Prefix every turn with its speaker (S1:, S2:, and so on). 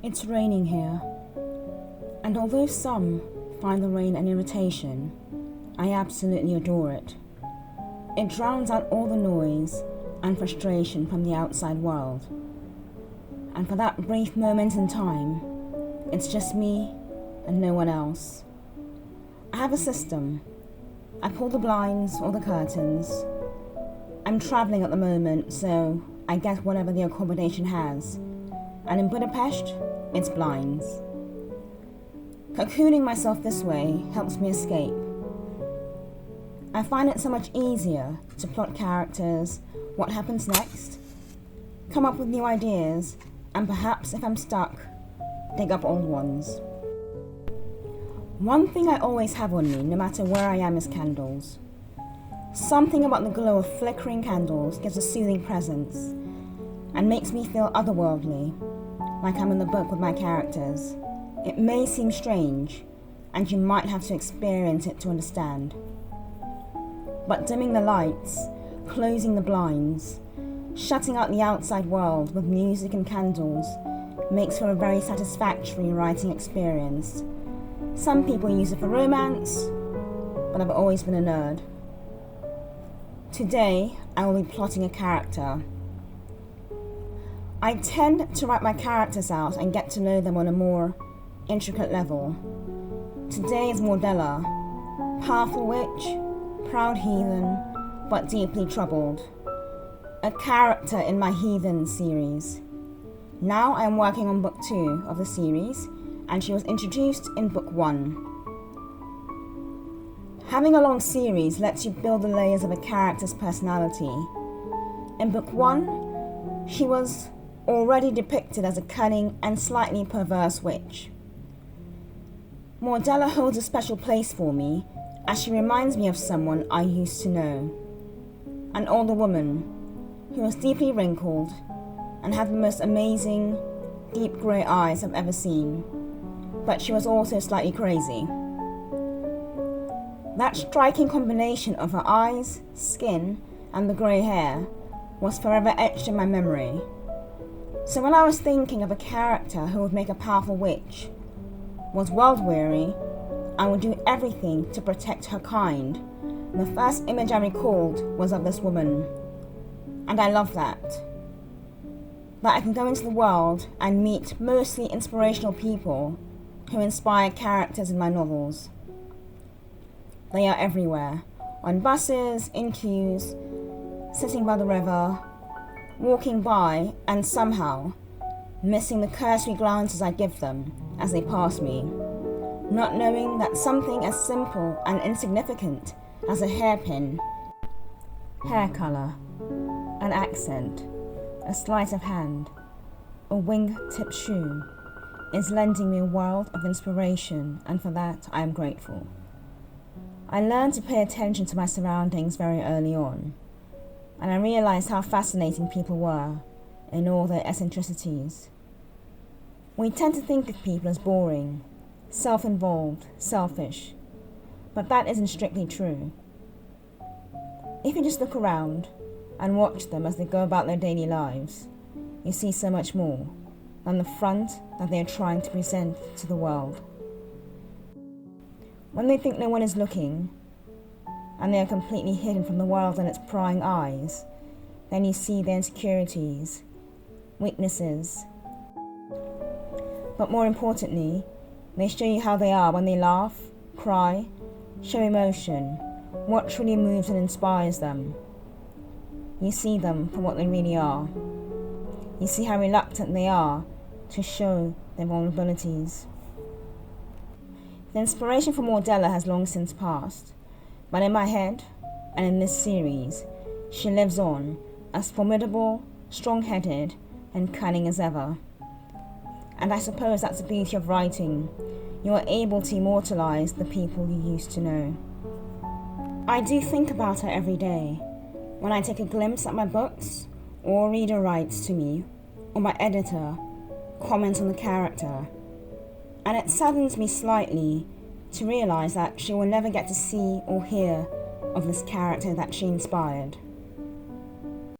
S1: It's raining here, and although some find the rain an irritation, I absolutely adore it. It drowns out all the noise and frustration from the outside world. And for that brief moment in time, it's just me and no one else. I have a system. I pull the blinds or the curtains. I'm travelling at the moment, so I get whatever the accommodation has. And in Budapest, it's blinds. Cocooning myself this way helps me escape. I find it so much easier to plot characters, what happens next, come up with new ideas, and perhaps if I'm stuck, dig up old ones. One thing I always have on me, no matter where I am, is candles. Something about the glow of flickering candles gives a soothing presence and makes me feel otherworldly, like I'm in the book with my characters. It may seem strange, and you might have to experience it to understand. But dimming the lights, closing the blinds, shutting out the outside world with music and candles makes for a very satisfactory writing experience. Some people use it for romance, but I've always been a nerd. Today, I will be plotting a character. I tend to write my characters out and get to know them on a more intricate level. Today is Mordella, powerful witch, proud heathen, but deeply troubled. A character in my Heathens series. Now I am working on book 2 of the series, and she was introduced in book 1. Having a long series lets you build the layers of a character's personality. In book 1, she was already depicted as a cunning and slightly perverse witch. Mordella holds a special place for me, as she reminds me of someone I used to know. An older woman who was deeply wrinkled and had the most amazing, deep grey eyes I've ever seen. But she was also slightly crazy. That striking combination of her eyes, skin, and the grey hair was forever etched in my memory. So when I was thinking of a character who would make a powerful witch, was world-weary, and would do everything to protect her kind, the first image I recalled was of this woman. And I love that. That I can go into the world and meet mostly inspirational people who inspire characters in my novels. They are everywhere, on buses, in queues, sitting by the river, walking by, and somehow missing the cursory glances I give them as they pass me, not knowing that something as simple and insignificant as a hairpin, hair colour, an accent, a sleight of hand, a wing-tip shoe, is lending me a world of inspiration, and for that I am grateful. I learned to pay attention to my surroundings very early on, and I realised how fascinating people were in all their eccentricities. We tend to think of people as boring, self-involved, selfish, but that isn't strictly true. If you just look around and watch them as they go about their daily lives, you see so much more than the front that they are trying to present to the world. When they think no one is looking, and they are completely hidden from the world and its prying eyes, then you see their insecurities, weaknesses. But more importantly, they show you how they are when they laugh, cry, show emotion, what truly moves and inspires them. You see them for what they really are. You see how reluctant they are to show their vulnerabilities. The inspiration for Mordella has long since passed, but in my head, and in this series, she lives on, as formidable, strong-headed, and cunning as ever. And I suppose that's the beauty of writing. You are able to immortalise the people you used to know. I do think about her every day, when I take a glimpse at my books, or a reader writes to me, or my editor comments on the character. And it saddens me slightly to realise that she will never get to see or hear of this character that she inspired.